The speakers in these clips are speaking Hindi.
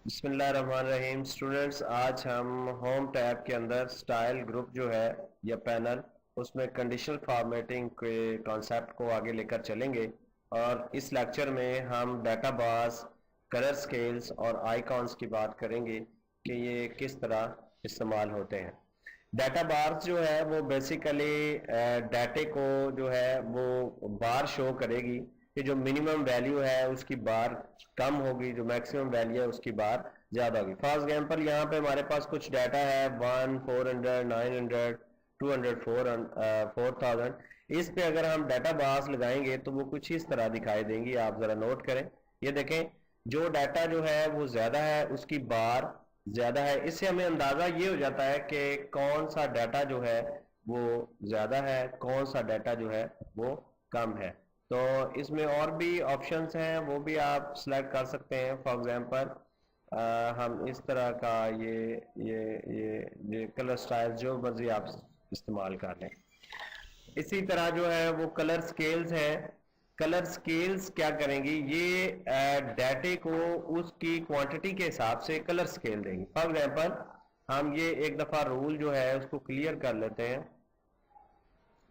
बिस्मिल्लाहिर्रहमानिर्रहीम। स्टूडेंट्स, आज हम होम टैब के अंदर स्टाइल ग्रुप जो है या पैनल, उसमें कंडीशनल फॉर्मेटिंग के कॉन्सेप्ट को आगे लेकर चलेंगे। और इस लेक्चर में हम डाटा बार्स, कलर स्केल्स और आइकॉन्स की बात करेंगे कि ये किस तरह इस्तेमाल होते हैं। डाटा बार्स जो है वो बेसिकली डाटे को जो है वो बार शो करेगी कि जो मिनिमम वैल्यू है उसकी बार कम होगी, जो मैक्सिमम वैल्यू है उसकी बार ज्यादा होगी। फॉर एग्जांपल यहाँ पे हमारे पास कुछ डाटा है 1, 400, 900, 200, 4000। इस पे अगर हम डाटा बार्स लगाएंगे तो वो कुछ इस तरह दिखाई देंगी। आप जरा नोट करें, ये देखें, जो डाटा जो है वो ज्यादा है उसकी बार ज्यादा है। इससे हमें अंदाजा ये हो जाता है कि कौन सा डाटा जो है वो ज्यादा है, कौन सा डाटा जो है वो कम है। तो इसमें और भी ऑप्शंस हैं, वो भी आप सिलेक्ट कर सकते हैं। फॉर एग्जांपल हम इस तरह का ये कलर स्टाइल जो मर्जी आप इस्तेमाल कर लें। इसी तरह जो है वो कलर स्केल्स है। कलर स्केल्स क्या करेंगी, ये डाटे को उसकी क्वांटिटी के हिसाब से कलर स्केल देंगी। फॉर एग्जांपल हम ये एक दफा रूल जो है उसको क्लियर कर लेते हैं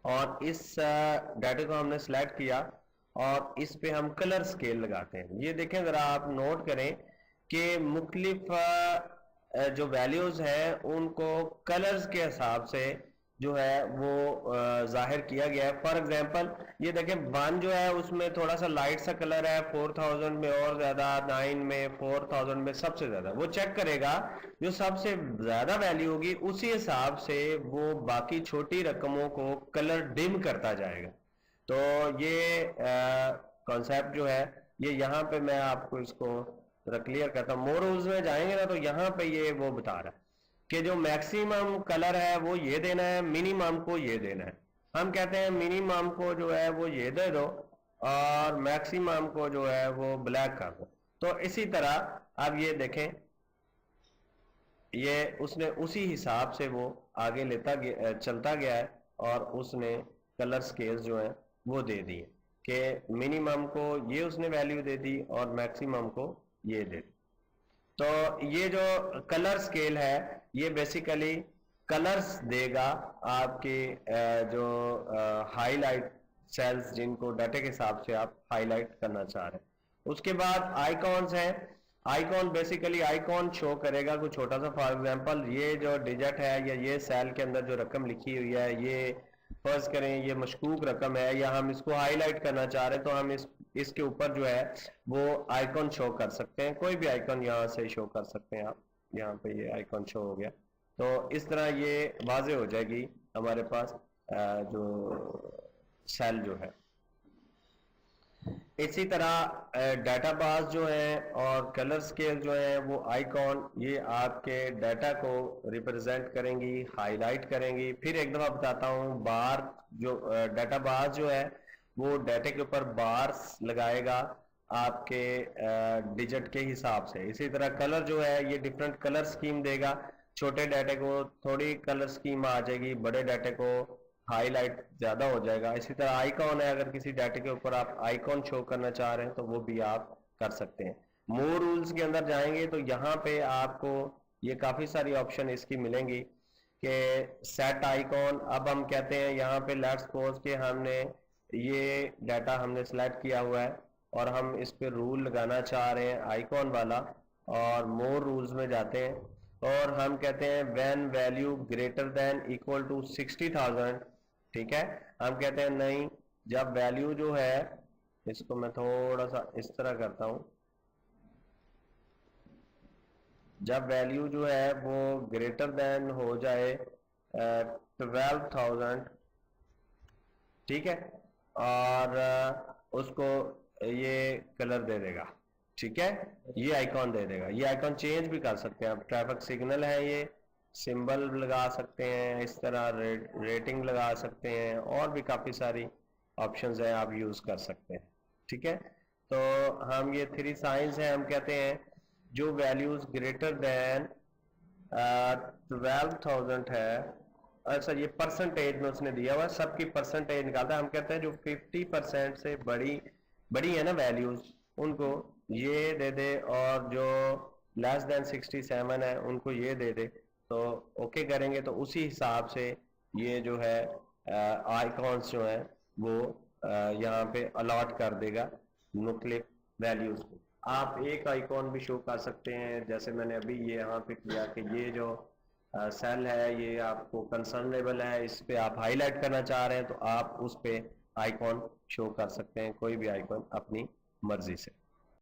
और इस डाटे को हमने सिलेक्ट किया और इस पे हम कलर स्केल लगाते हैं। ये देखें, जरा आप नोट करें कि मुख्तलिफ जो वैल्यूज हैं उनको कलर्स के हिसाब से जो है वो जाहिर किया गया है। फॉर एग्जांपल ये देखें, 1 जो है उसमें थोड़ा सा लाइट सा कलर है, 4000 में और ज्यादा, 9 में, 4000 में सबसे ज्यादा। वो चेक करेगा जो सबसे ज्यादा वैल्यू होगी उसी हिसाब से वो बाकी छोटी रकमों को कलर डिम करता जाएगा। तो ये कॉन्सेप्ट जो है ये यहाँ पे मैं आपको इसको क्लियर करता हूँ। मोर रूल्स में जाएंगे ना तो यहाँ पे ये वो बता रहा है कि जो मैक्सिमम कलर है वो ये देना है, मिनिमम को ये देना है। हम कहते हैं मिनिमम को जो है वो ये दे दो और मैक्सिमम को जो है वो ब्लैक कर दो। तो इसी तरह अब ये देखें, ये उसने उसी हिसाब से वो आगे चलता गया है और उसने कलर स्केल्स जो है वो दे दिए कि मिनिमम को ये उसने वैल्यू दे दी और मैक्सिमम को ये दे दी। तो ये जो कलर स्केल है ये बेसिकली कलर्स देगा आपके जो हाईलाइट सेल्स जिनको डाटे के हिसाब से आप हाईलाइट करना चाह रहे हैं। उसके बाद आइकॉन्स हैं। आइकॉन बेसिकली आइकॉन शो करेगा कुछ छोटा सा। फॉर एग्जांपल ये जो डिजिट है या ये सेल के अंदर जो रकम लिखी हुई है, ये फर्ज करें ये मशकूक रकम है या हम इसको हाईलाइट करना चाह रहे हैं, तो हम इसके ऊपर जो है वो आइकॉन शो कर सकते हैं। कोई भी आइकॉन यहाँ से शो कर सकते हैं आप। यहाँ पे ये आइकॉन शो हो गया तो इस तरह ये वाजे हो जाएगी हमारे पास जो सेल जो है। इसी तरह डाटा बार्स जो है और कलर स्केल जो है वो आइकॉन ये आपके डाटा को रिप्रेजेंट करेंगी, हाईलाइट करेंगी। फिर एक दफा बताता हूँ, बार जो डाटा बार्स जो है वो डाटे के ऊपर बार्स लगाएगा आपके डिजिट के हिसाब से। इसी तरह कलर जो है ये डिफरेंट कलर स्कीम देगा। छोटे डाटे को थोड़ी कलर स्कीम आ जाएगी, बड़े डाटे को हाईलाइट ज्यादा हो जाएगा। इसी तरह आइकॉन है, अगर किसी डाटे के ऊपर आप आइकॉन शो करना चाह रहे हैं तो वो भी आप कर सकते हैं। मोर रूल्स के अंदर जाएंगे तो यहाँ पे आपको ये काफी सारी ऑप्शन इसकी मिलेंगी कि सेट आइकॉन। अब हम कहते हैं यहाँ पे लेट्स सपोज कि हमने ये डाटा हमने सिलेक्ट किया हुआ है और हम इस पे रूल लगाना चाह रहे हैं आइकॉन वाला, और मोर रूल्स में जाते हैं और हम कहते हैं when value greater than equal to 60,000। ठीक है, हम कहते हैं नहीं, जब वैल्यू जो है, इसको मैं थोड़ा सा इस तरह करता हूं, जब वैल्यू जो है वो ग्रेटर देन हो जाए 12,000, ठीक है, और उसको ये कलर दे देगा। ठीक है, ये आइकॉन दे देगा। ये आइकॉन चेंज भी कर सकते हैं आप। ट्रैफिक सिग्नल है, ये सिंबल लगा सकते हैं, इस तरह रेटिंग लगा सकते हैं, और भी काफी सारी ऑप्शंस हैं, आप यूज कर सकते हैं। ठीक है, तो हम ये 3 साइंस हैं, हम कहते हैं जो वैल्यूज ग्रेटर देन 12,000 है। अच्छा, ये परसेंटेज में उसने दिया हुआ, सबकी परसेंटेज निकालता है। हम कहते हैं जो 50% से बड़ी बड़ी है ना वैल्यूज, उनको ये दे दे, और जो लेस देन 67 है उनको ये दे दे, तो ओके करेंगे तो उसी हिसाब से ये जो है आइकॉन्स जो है वो यहाँ पे अलॉट कर देगा नुक्लिक वैल्यूज को। आप एक आइकॉन भी शो कर सकते हैं, जैसे मैंने अभी ये यहाँ पे किया कि ये जो सेल है ये आपको कंसर्नेबल है, इस पे आप हाईलाइट करना चाह रहे हैं तो आप उस पे आइकॉन शो कर सकते हैं, कोई भी आइकॉन अपनी मर्जी से।